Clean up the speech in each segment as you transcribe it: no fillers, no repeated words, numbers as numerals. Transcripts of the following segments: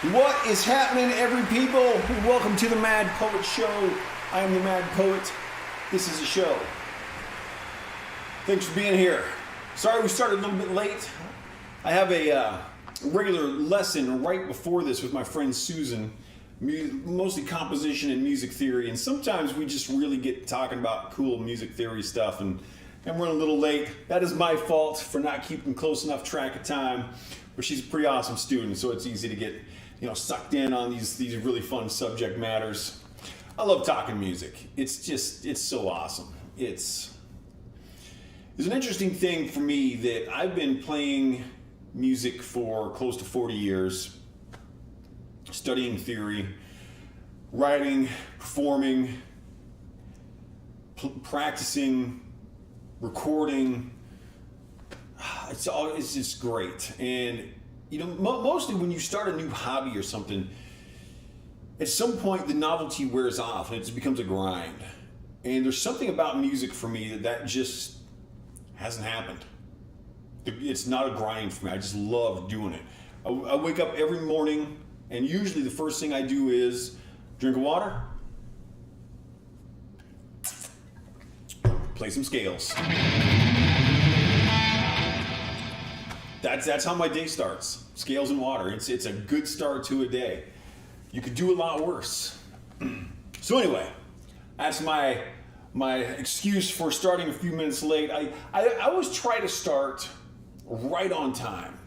What is happening, every people? Welcome to the Mad Poet Show. I am the Mad Poet. This is a show. Thanks for being here. Sorry we started a little bit late. I have a regular lesson right before this with my friend Susan, mostly composition and music theory, and sometimes we just really get talking about cool music theory stuff, and I'm running a little late. That is my fault for not keeping close enough track of time, but she's a pretty awesome student, so it's easy to get sucked in on these really fun subject matters. I love talking music. It's so awesome. It's an interesting thing for me that I've been playing music for close to 40 years, studying theory, writing, performing, practicing, recording. It's just great. And mostly when you start a new hobby or something, at some point the novelty wears off and it just becomes a grind. And there's something about music for me that just hasn't happened. It's not a grind for me. I just love doing it. I wake up every morning and usually the first thing I do is drink of water, play some scales. That's how my day starts. Scales and water. It's a good start to a day. You could do a lot worse. So anyway, that's my excuse for starting a few minutes late. I always try to start right on time.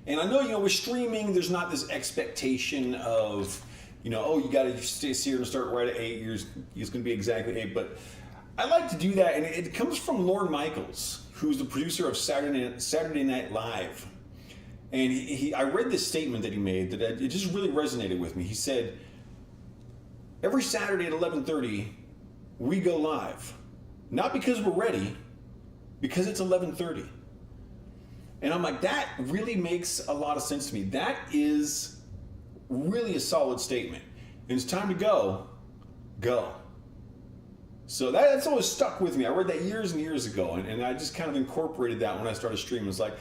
And I know, with streaming, there's not this expectation of, you got to stay here and start right at 8. It's going to be exactly 8. But I like to do that, and it comes from Lorne Michaels, who's the producer of Saturday Night Live. And I read this statement that he made that it just really resonated with me. He said, every Saturday at 11:30, we go live. Not because we're ready, because it's 11:30. And I'm like, that really makes a lot of sense to me. That is really a solid statement. And it's time to go. So that's always stuck with me. I read that years and years ago, and I just kind of incorporated that when I started streaming. It's like,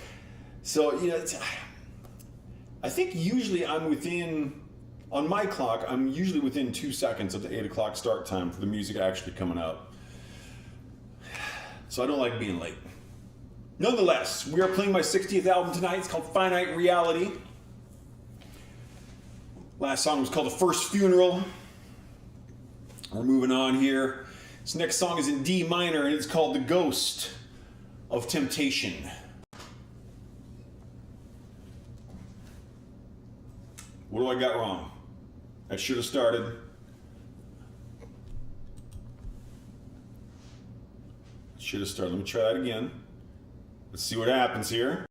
I think usually on my clock, I'm usually within 2 seconds of the 8 o'clock start time for the music actually coming up. So I don't like being late. Nonetheless, we are playing my 60th album tonight. It's called Finite Reality. Last song was called The First Funeral. We're moving on here. This next song is in D minor, and it's called The Ghost of Temptation. What do I got wrong? I should have started. Let me try that again. Let's see what happens here.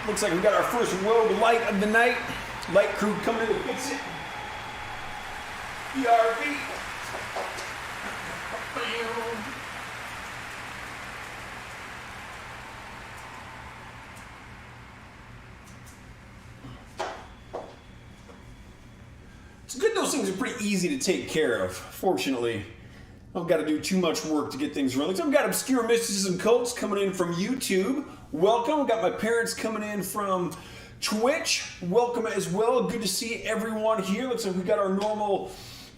Looks like we got our first rogue light of the night. Light crew coming in to fix it. BRB. It's good those things are pretty easy to take care of. Fortunately, I don't got to do too much work to get things running. So I've got Obscure Mysticism Cults coming in from YouTube. Welcome. I've got my parents coming in from Twitch. Welcome as well. Good to see everyone here. Looks like we got our normal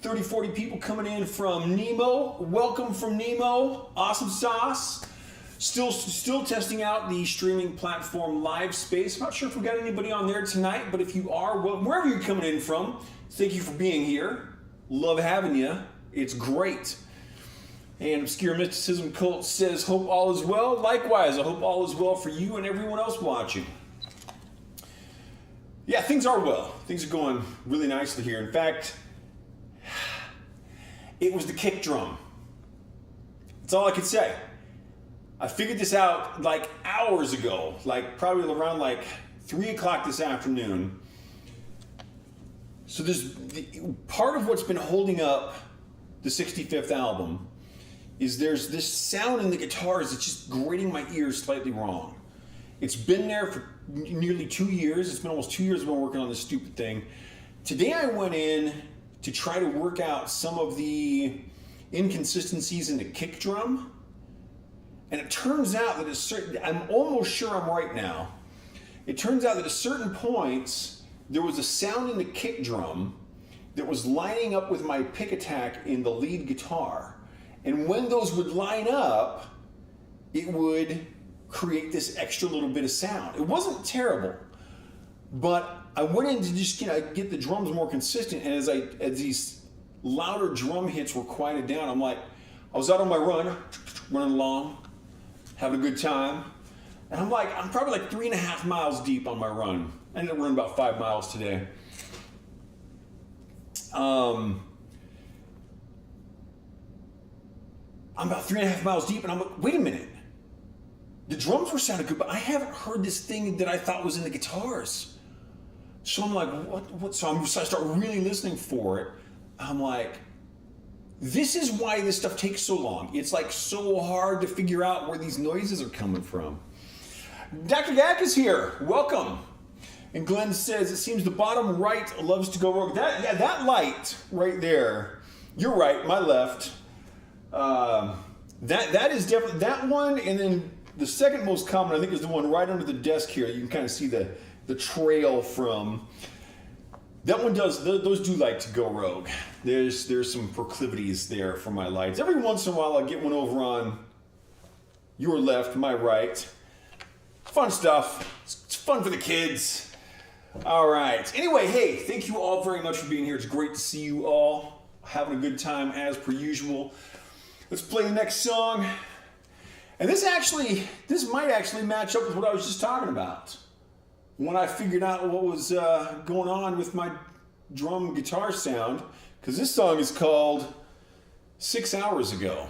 30, 40 people coming in from Nemo. Welcome from Nemo. Awesome sauce. Still testing out the streaming platform Live Space. I'm not sure if we got anybody on there tonight, but if you are, well, wherever you're coming in from, thank you for being here. Love having you. It's great. And Obscure Mysticism Cult says, hope all is well. Likewise, I hope all is well for you and everyone else watching. Yeah, things are well. Things are going really nicely here. In fact, it was the kick drum. That's all I could say. I figured this out like hours ago, like probably around like 3 o'clock this afternoon. So part of what's been holding up the 65th album is there's this sound in the guitars that's just grating my ears slightly wrong. It's been there for nearly 2 years. It's been almost 2 years I've been working on this stupid thing. Today I went in to try to work out some of the inconsistencies in the kick drum. And it turns out that I'm almost sure I'm right now. It turns out that at certain points, there was a sound in the kick drum that was lining up with my pick attack in the lead guitar. And when those would line up, it would create this extra little bit of sound. It wasn't terrible, but I went in to just get the drums more consistent. And as these louder drum hits were quieted down, I was out on my run, running along, having a good time. And I'm probably like 3.5 miles deep on my run. I ended up running about 5 miles today. I'm about 3.5 miles deep, and I'm like, wait a minute. The drums were sounding good, but I haven't heard this thing that I thought was in the guitars. So I'm like, what? So I start really listening for it. I'm like, this is why this stuff takes so long. It's like so hard to figure out where these noises are coming from. Dr. Gak is here. Welcome. And Glenn says, it seems the bottom right loves to go rogue. That light right there, you're right, my left. That is definitely, that one, and then the second most common, I think, is the one right under the desk here. You can kind of see the trail from. That one those do like to go rogue. There's some proclivities there for my lights. Every once in a while I'll get one over on your left, my right. Fun stuff. It's fun for the kids. All right. Anyway, hey, thank you all very much for being here. It's great to see you all. Having a good time as per usual. Let's play the next song. And this might actually match up with what I was just talking about. When I figured out what was going on with my drum guitar sound, because this song is called 6 Hours Ago.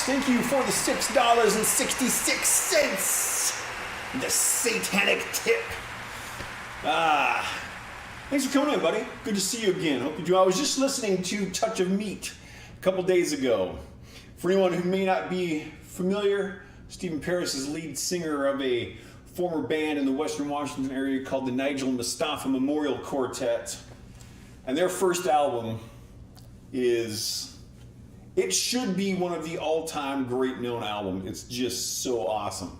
thank you for the $6.66. The satanic tip. Thanks for coming in, buddy. Good to see you again. Hope you do. I was just listening to Touch of Meat a couple days ago. For anyone who may not be familiar, Stephen Parris is lead singer of a former band in the Western Washington area called the Nigel Mustafa Memorial Quartet. And their first album it should be one of the all-time great known albums. It's just so awesome.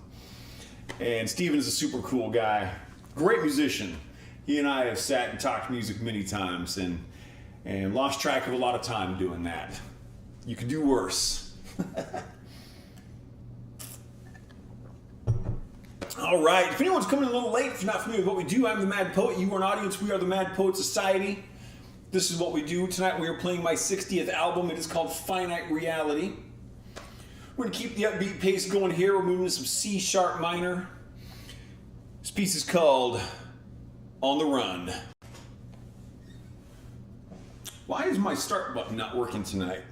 And Stephen is a super cool guy, great musician. He and I have sat and talked music many times and lost track of a lot of time doing that. You could do worse. All right, if anyone's coming a little late, if you're not familiar with what we do, I'm the Mad Poet. You are an audience. We are the Mad Poet Society. This is what we do. Tonight we are playing my 60th album. It is called Finite Reality. We're going to keep the upbeat pace going here. We're moving to some C sharp minor. This piece is called On the Run. Why is my start button not working tonight?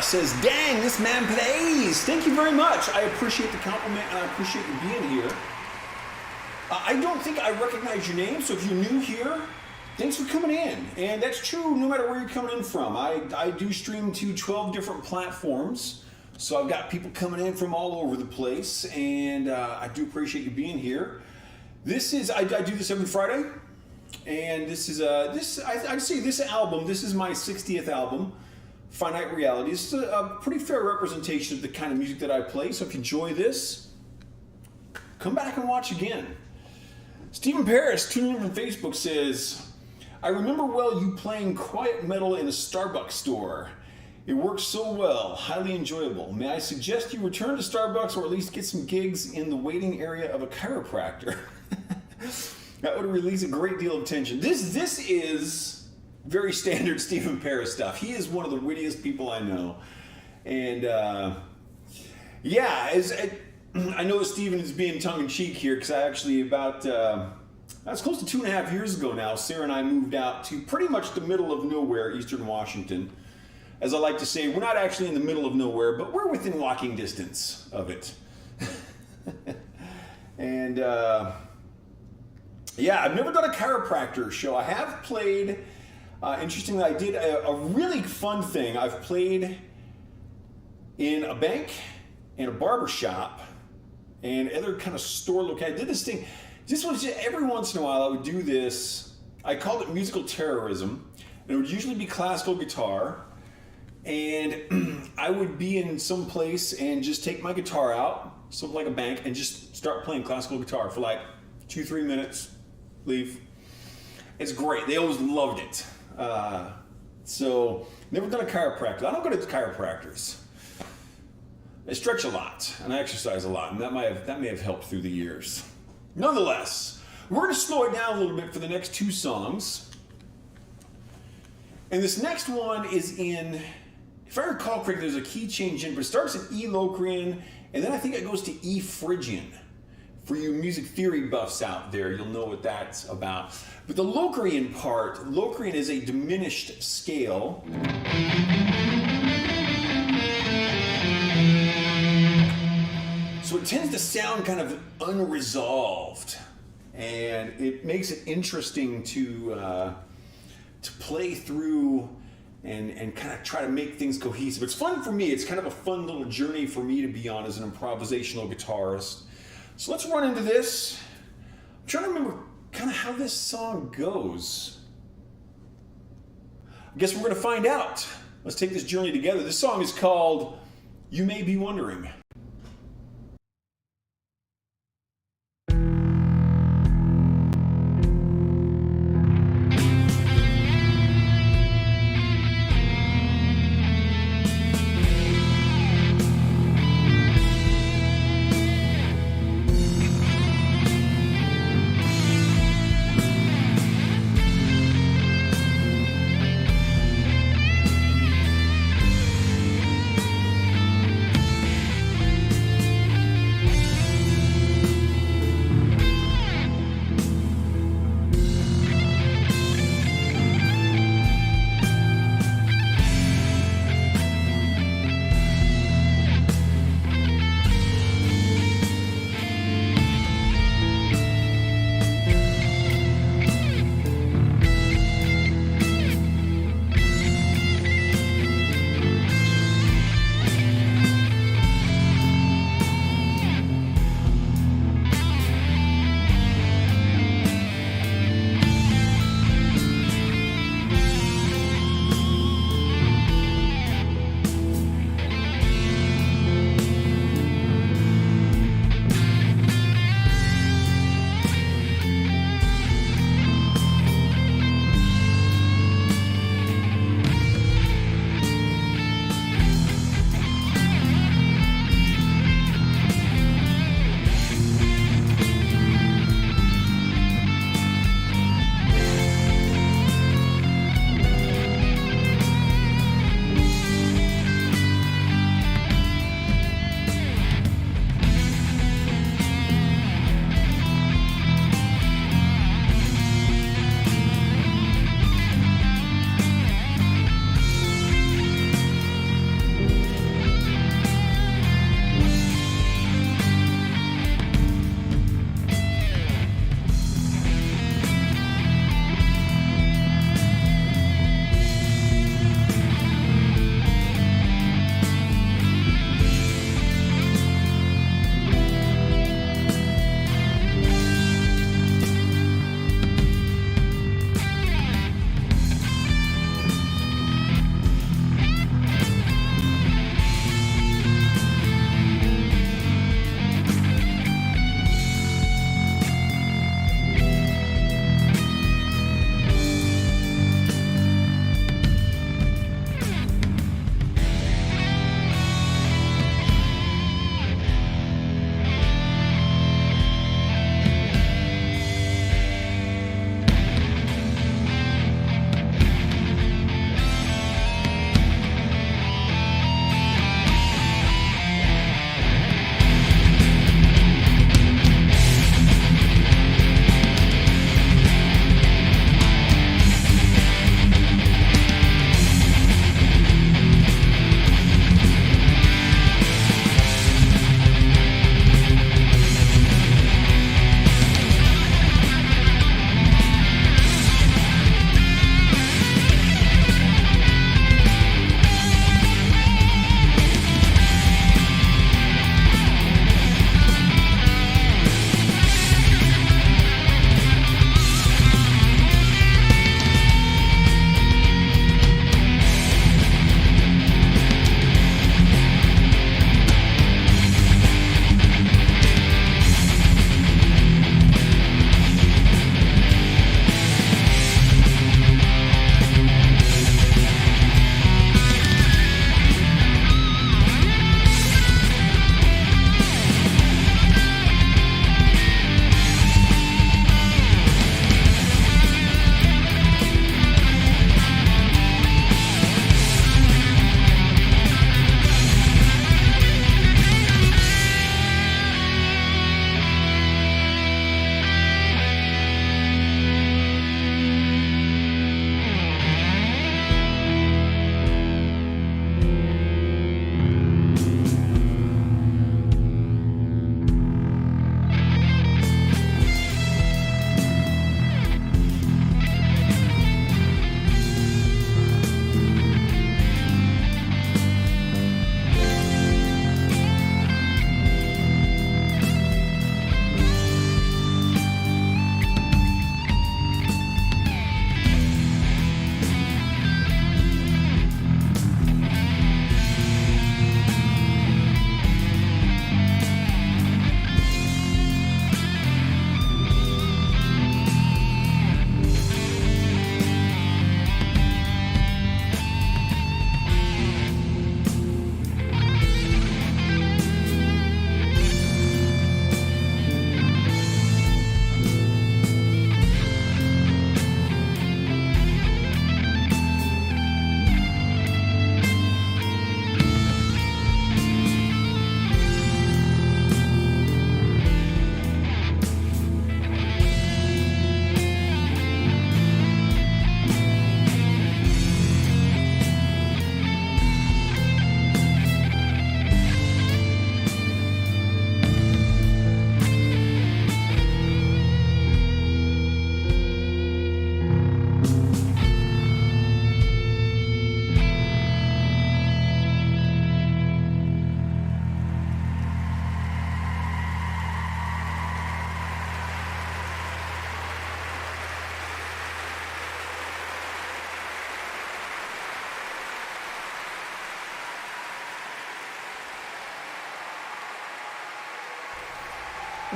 says, dang, this man plays. Thank you very much. I appreciate the compliment and I appreciate you being here. I don't think I recognize your name, so if you're new here, thanks for coming in. And that's true no matter where you're coming in from. I do stream to 12 different platforms, so I've got people coming in from all over the place, and I do appreciate you being here. This is, I do this every Friday, and this is, I'd say this album, this is my 60th album, Finite Reality. This is a pretty fair representation of the kind of music that I play, so if you enjoy this, come back and watch again. Stephen Paris, tuning in from Facebook, says, I remember well you playing quiet metal in a Starbucks store. It works so well, highly enjoyable. May I suggest you return to Starbucks or at least get some gigs in the waiting area of a chiropractor? That would release a great deal of tension. This is very standard Stephen Paris stuff. He is one of the wittiest people I know. And yeah, I know Stephen is being tongue-in-cheek here because I actually that's close to 2.5 years ago now, Sarah and I moved out to pretty much the middle of nowhere, Eastern Washington. As I like to say, we're not actually in the middle of nowhere, but we're within walking distance of it. And yeah, I've never done a chiropractor show. I have played, interestingly, I did a really fun thing. I've played in a bank, in a barber shop, and other kind of store location. I did this thing. This was just, every once in a while I would do this. I called it musical terrorism, and it would usually be classical guitar. And I would be in some place and just take my guitar out, something like a bank, and just start playing classical guitar for like 2-3 minutes, leave. It's great. They always loved it. So never done a chiropractor. I don't go to chiropractors. I stretch a lot and I exercise a lot, and that may have helped through the years. Nonetheless, we're going to slow it down a little bit for the next 2 songs. And this next one is in, if I recall correctly, there's a key change in, but it starts in E Locrian, and then I think it goes to E Phrygian. For you music theory buffs out there, you'll know what that's about. But the Locrian part, Locrian is a diminished scale. So it tends to sound kind of unresolved, and it makes it interesting to play through and kind of try to make things cohesive. It's fun for me. It's kind of a fun little journey for me to be on as an improvisational guitarist. So let's run into this. I'm trying to remember kind of how this song goes. I guess we're going to find out. Let's take this journey together. This song is called You May Be Wondering.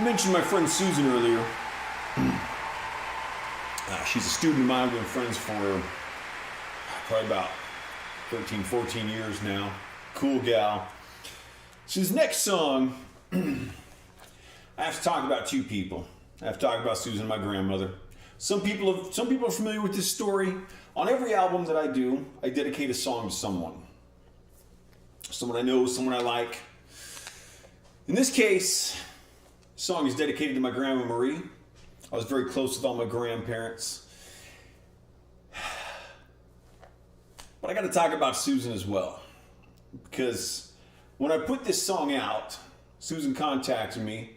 mentioned my friend Susan earlier. She's a student of mine. We've been friends for probably about 13, 14 years now. Cool gal. So this next song, I have to talk about two people. I have to talk about Susan, my grandmother. Some people are familiar with this story. On every album that I do, I dedicate a song to someone. Someone I know, someone I like. In this case, the song is dedicated to my grandma Marie. I was very close with all my grandparents. But I got to talk about Susan as well. Because when I put this song out, Susan contacted me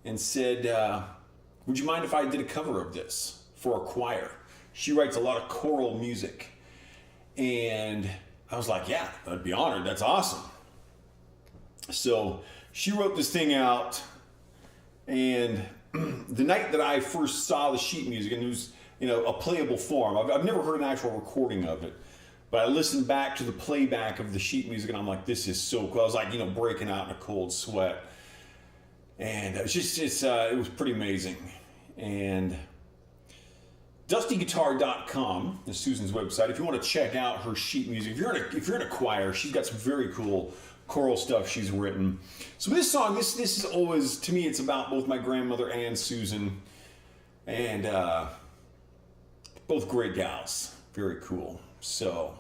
and said, would you mind if I did a cover of this for a choir? She writes a lot of choral music. And I was like, yeah, I'd be honored. That's awesome. So she wrote this thing out. And the night that I first saw the sheet music, and it was, a playable form. I've never heard an actual recording of it. But I listened back to the playback of the sheet music, and I'm like, this is so cool. I was like, breaking out in a cold sweat. And it was it was pretty amazing. And DustyGuitar.com is Susan's website. If you want to check out her sheet music, if you're in a choir, she's got some very cool choral stuff she's written. So this song, this is always, to me, it's about both my grandmother and Susan. And both great gals. Very cool. So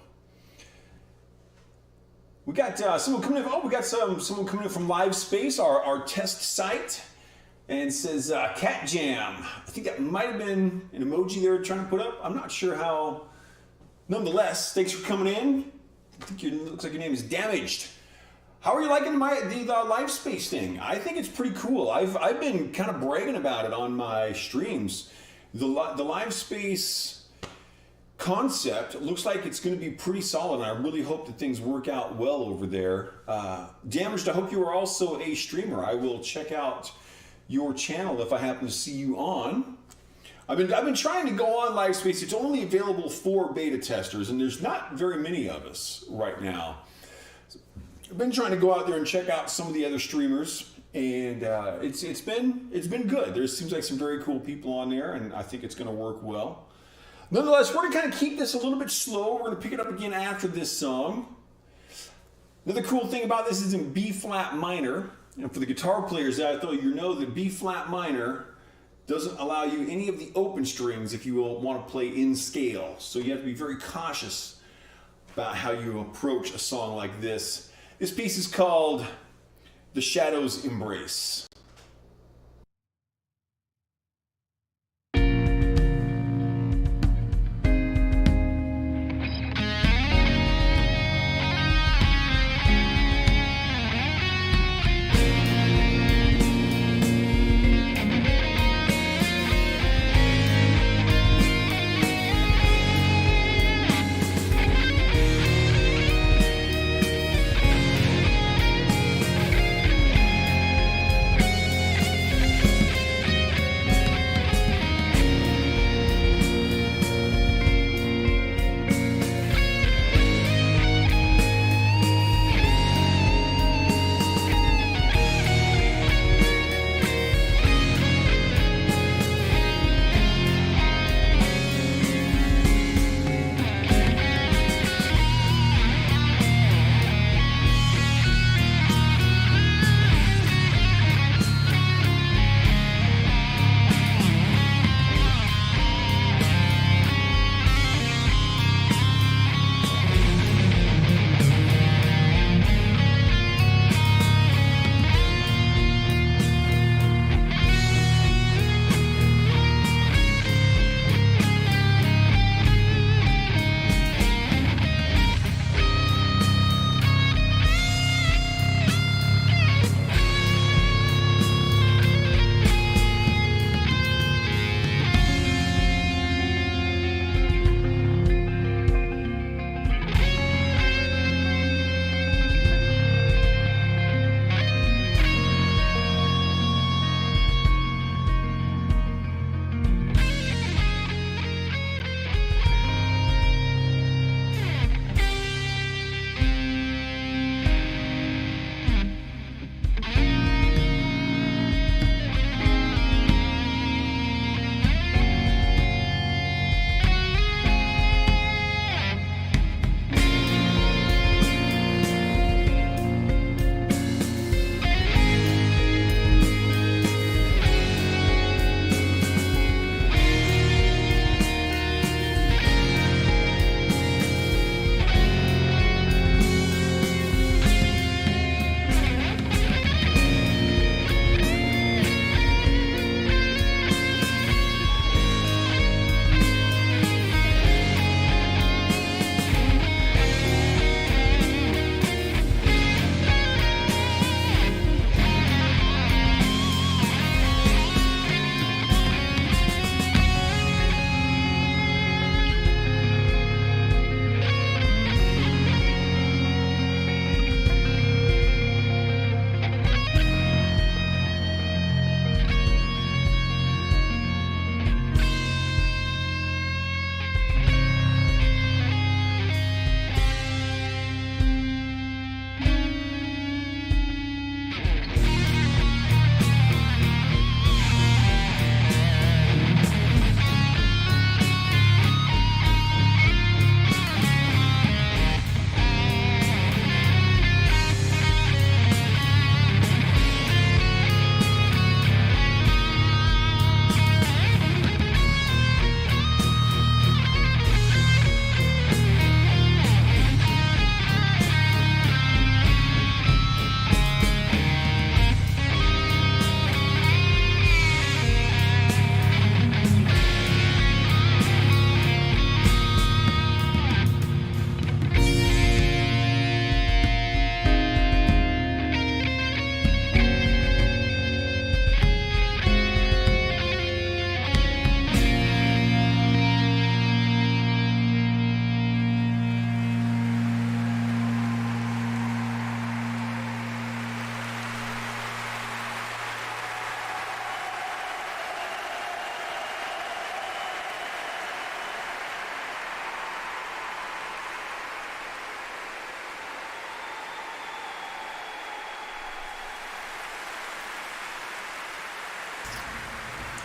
we got someone coming in. Oh, we got someone coming in from Live Space, our test site, and says Cat Jam. I think that might have been an emoji they were trying to put up. I'm not sure how. Nonetheless, thanks for coming in. I think it looks like your name is Damaged. How are you liking the Live Space thing? I think it's pretty cool. I've been kind of bragging about it on my streams. The Live Space concept looks like it's going to be pretty solid, and I really hope that things work out well over there. Damaged, I hope you are also a streamer. I will check out your channel if I happen to see you on. I've been trying to go on Live Space. It's only available for beta testers, and there's not very many of us right now. I've been trying to go out there and check out some of the other streamers, and it's been good. There seems like some very cool people on there, and I think it's going to work well. Nonetheless, we're going to kind of keep this a little bit slow. We're going to pick it up again after this song. Another cool thing about this is in B flat minor. And for the guitar players out there, you know that B flat minor doesn't allow you any of the open strings if you will want to play in scale. So you have to be very cautious about how you approach a song like this. This piece is called The Shadow's Embrace.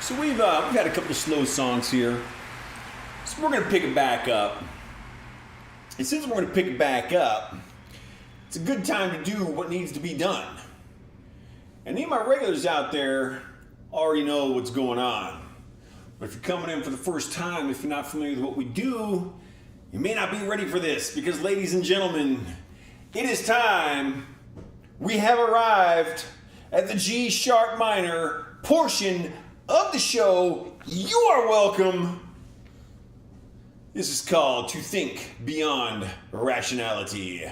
So we've had a couple of slow songs here. So we're going to pick it back up. And since we're going to pick it back up, it's a good time to do what needs to be done. And any of my regulars out there already know what's going on. But if you're coming in for the first time, if you're not familiar with what we do, you may not be ready for this. Because ladies and gentlemen, it is time. We have arrived at the G sharp minor portion of the show. You are welcome. This is called To Think Beyond Rationality.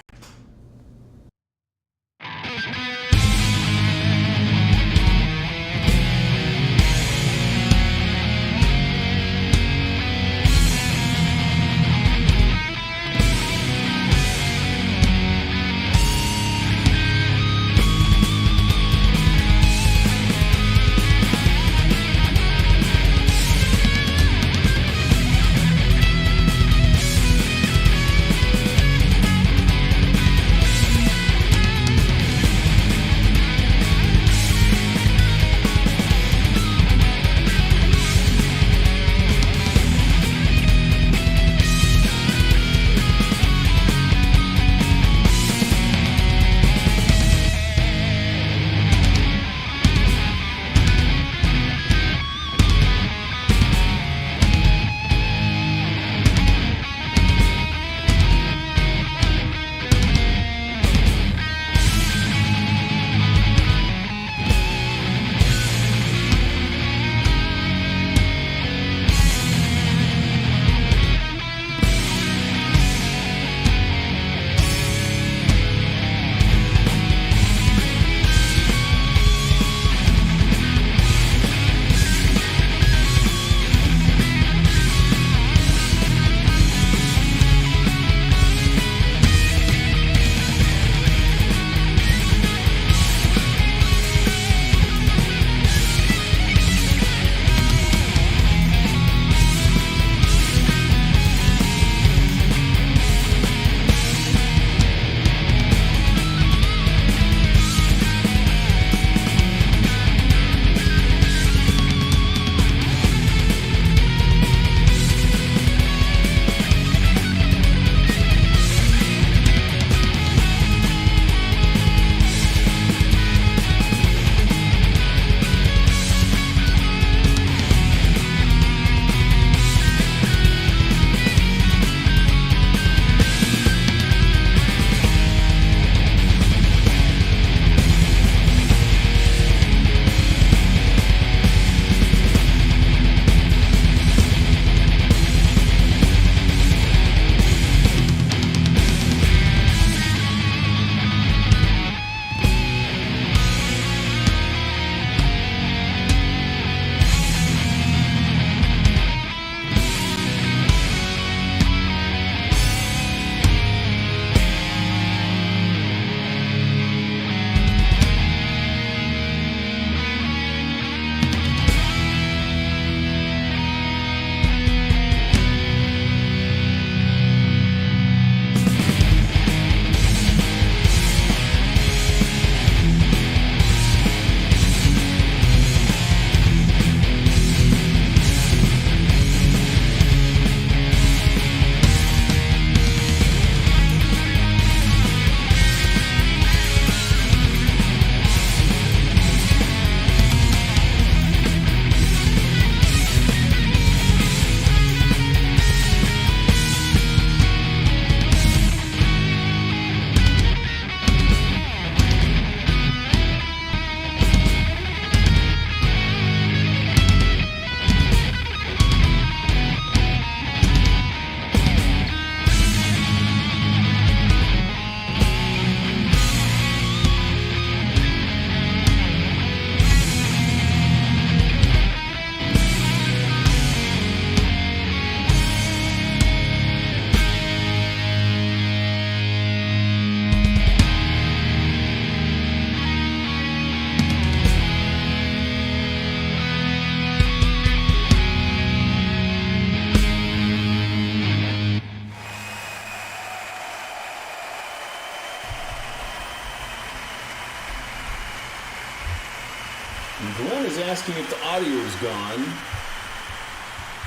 asking if the audio is gone.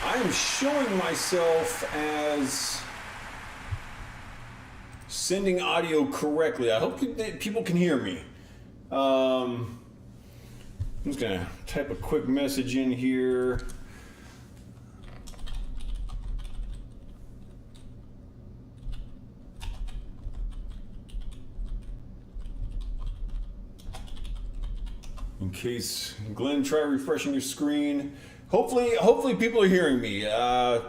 I am showing myself as sending audio correctly. I hope people can hear me. I'm just gonna type a quick message in here. In case, Glenn, try refreshing your screen. Hopefully people are hearing me. I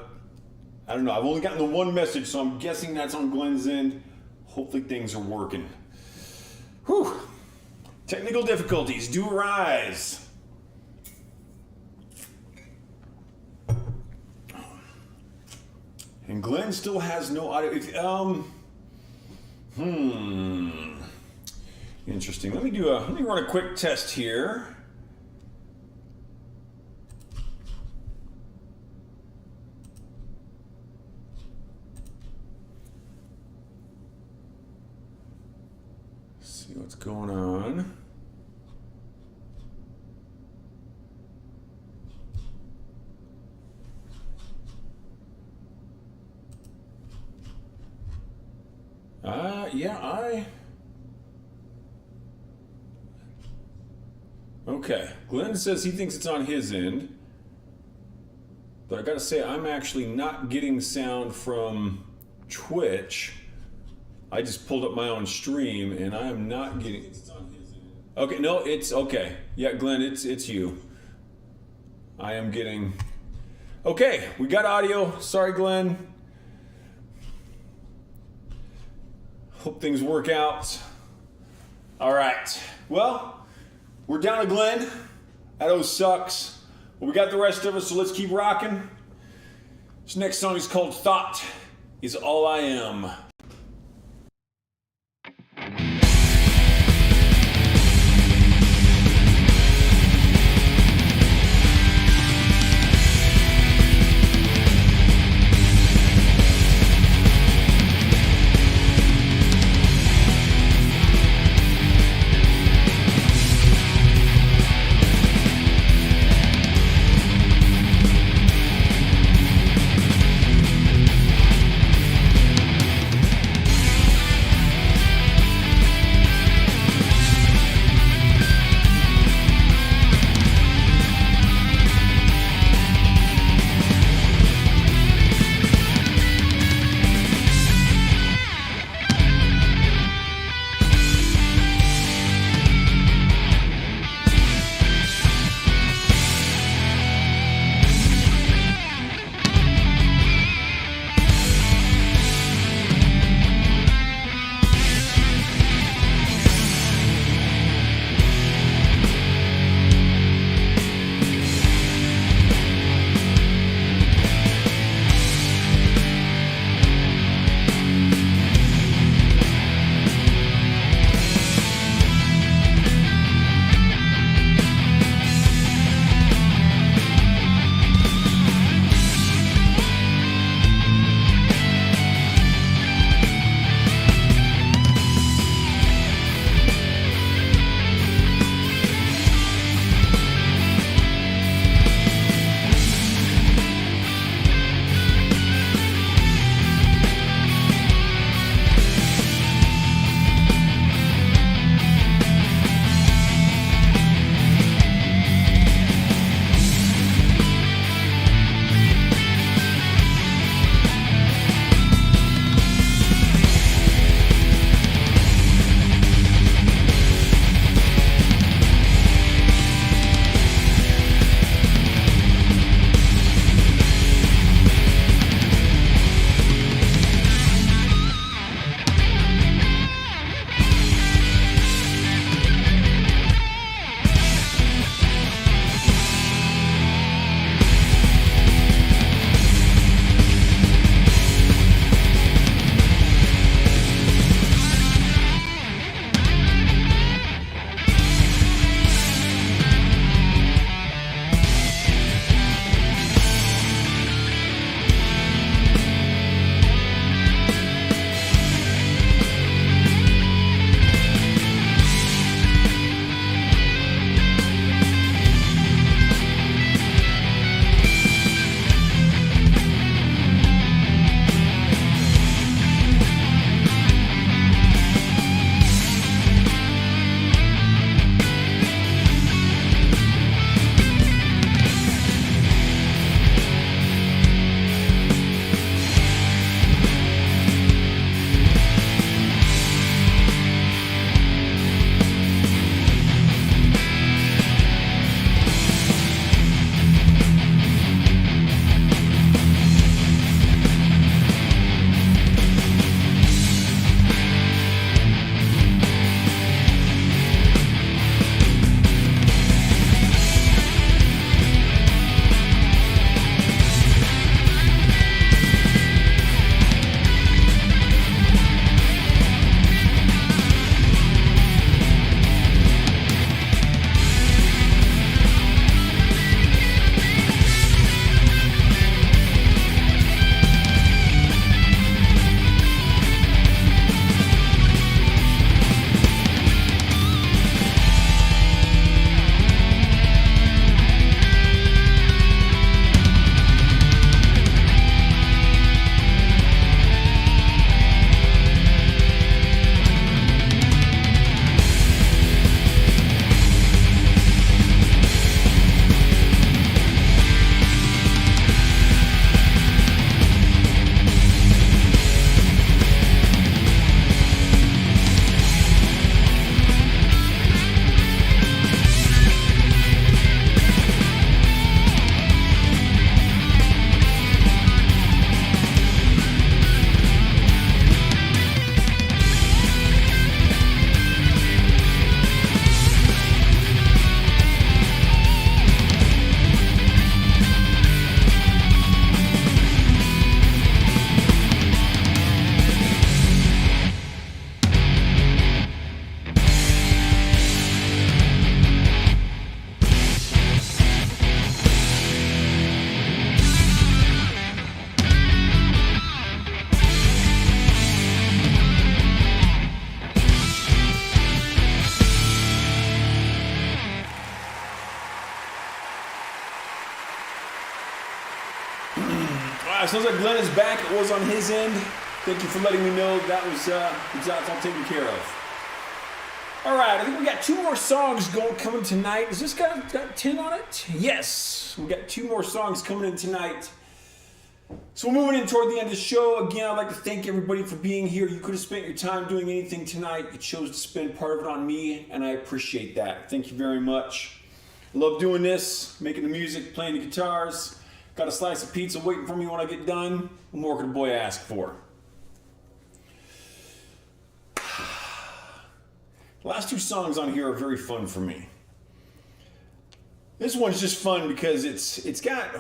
don't know. I've only gotten the one message, so I'm guessing that's on Glenn's end. Hopefully things are working. Whew. Technical difficulties do arise. And Glenn still has no audio. Interesting. Let me run a quick test here. See what's going on. Okay, Glenn says he thinks it's on his end, but I gotta say I'm actually not getting sound from Twitch. I just pulled up my own stream and I am not getting. It's on his end. Okay, no, it's okay. Yeah, Glenn, it's you. I am getting. Okay, we got audio. Sorry, Glenn. Hope things work out. All right. Well, we're down to Glenn. That sucks. But we got the rest of us, so let's keep rocking. This next song is called Thought Is All I Am. right, sounds like Glenn is back. It was on his end. Thank you for letting me know that was all taken care of. All right, I think we got 2 more songs coming tonight. Is this got 10 on it? Yes, we got 2 more songs coming in tonight. So we're moving in toward the end of the show. Again, I'd like to thank everybody for being here. You could have spent your time doing anything tonight. You chose to spend part of it on me, and I appreciate that. Thank you very much. Love doing this, making the music, playing the guitars. Got a slice of pizza waiting for me when I get done. What more could a boy ask for? The last 2 songs on here are very fun for me. This one's just fun because it's got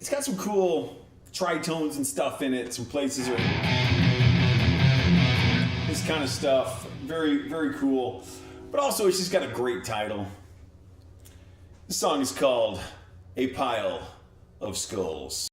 some cool tritones and stuff in it. Some places are this kind of stuff. Very, very cool. But also it's just got a great title. This song is called A Pile of Skulls.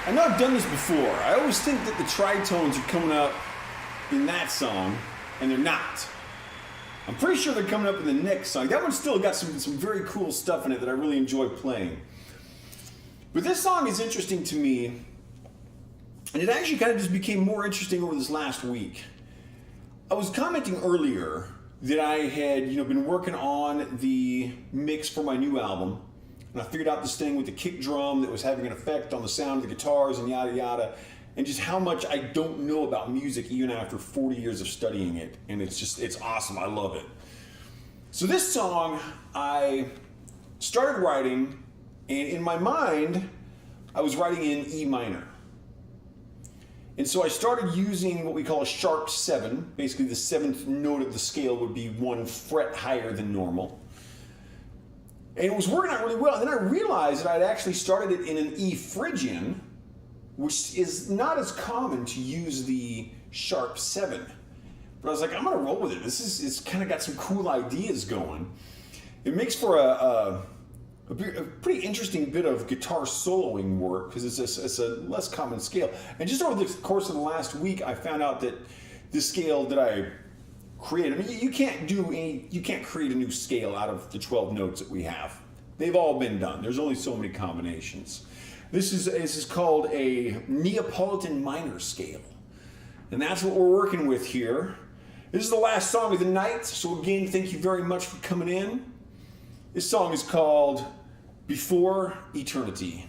I know I've done this before. I always think that the tritones are coming up in that song, and they're not. I'm pretty sure they're coming up in the next song. That one's still got some very cool stuff in it that I really enjoy playing. But this song is interesting to me, and it actually kind of just became more interesting over this last week. I was commenting earlier that I had, been working on the mix for my new album, and I figured out this thing with the kick drum that was having an effect on the sound of the guitars and yada yada, and just how much I don't know about music even after 40 years of studying it, and it's awesome. I love it. So this song I started writing, and in my mind I was writing in E minor. And so I started using what we call a sharp 7. Basically the 7th note of the scale would be 1 fret higher than normal. And it was working out really well. And then I realized that I'd actually started it in an E Phrygian, which is not as common to use the sharp 7. But I was like, I'm gonna roll with it. It's kind of got some cool ideas going. It makes for a pretty interesting bit of guitar soloing work because it's a less common scale. And just over the course of the last week, I found out that the scale that I created, I mean, you can't create a new scale out of the 12 notes that we have. They've all been done. There's only so many combinations. This is called a Neapolitan minor scale. And that's what we're working with here. This is the last song of the night. So again, thank you very much for coming in. This song is called Before Eternity.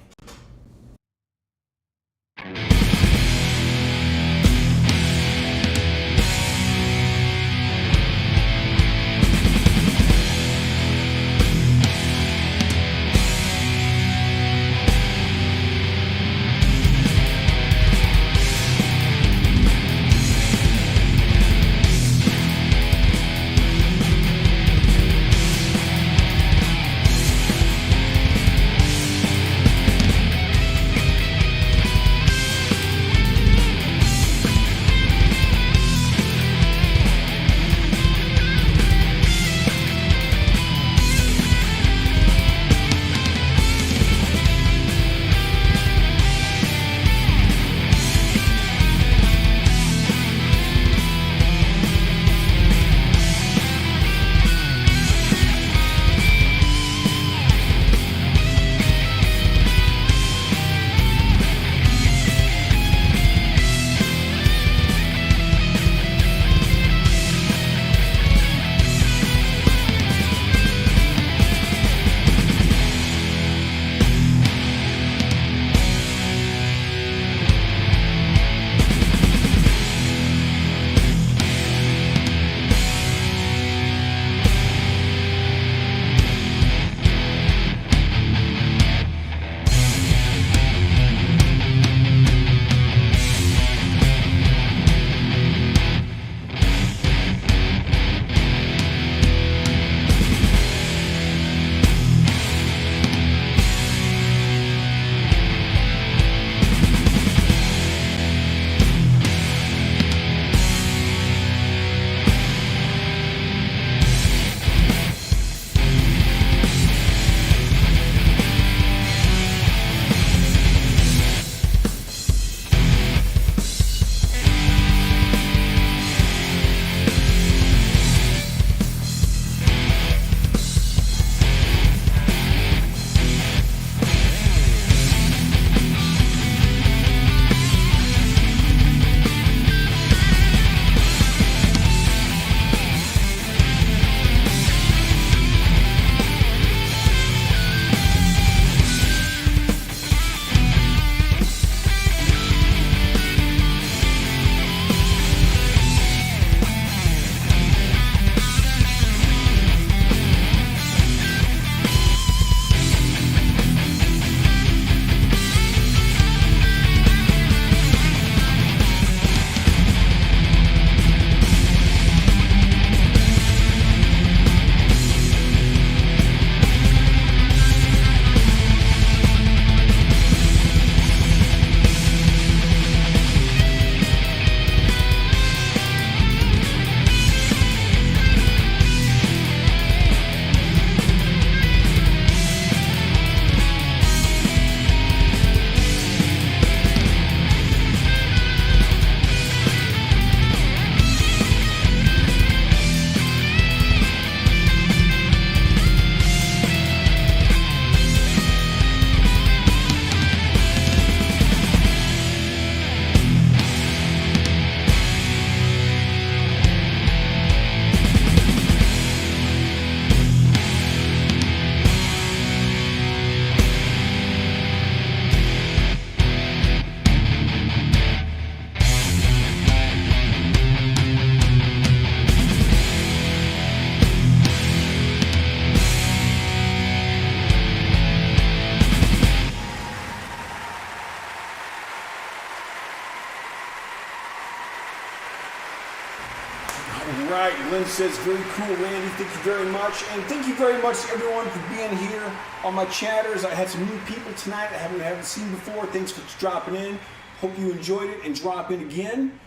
Glenn says, very cool, Randy. Thank you very much. And thank you very much, everyone, for being here on my chatters. I had some new people tonight I haven't seen before. Thanks for dropping in. Hope you enjoyed it and drop in again.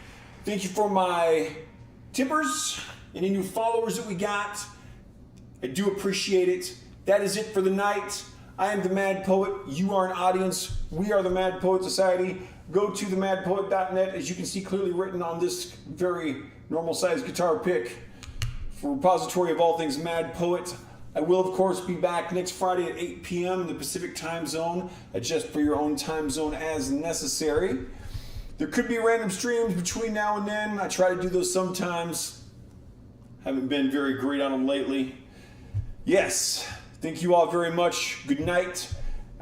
Thank you for my tippers, any new followers that we got. I do appreciate it. That is it for the night. I am the Mad Poet. You are an audience. We are the Mad Poet Society. Go to themadpoet.net, as you can see clearly written on this very normal sized guitar pick, for repository of all things Mad Poet. I will, of course, be back next Friday at 8 p.m. in the Pacific time zone. Adjust for your own time zone as necessary. There could be random streams between now and then. I try to do those sometimes. Haven't been very great on them lately. Yes, thank you all very much. Good night.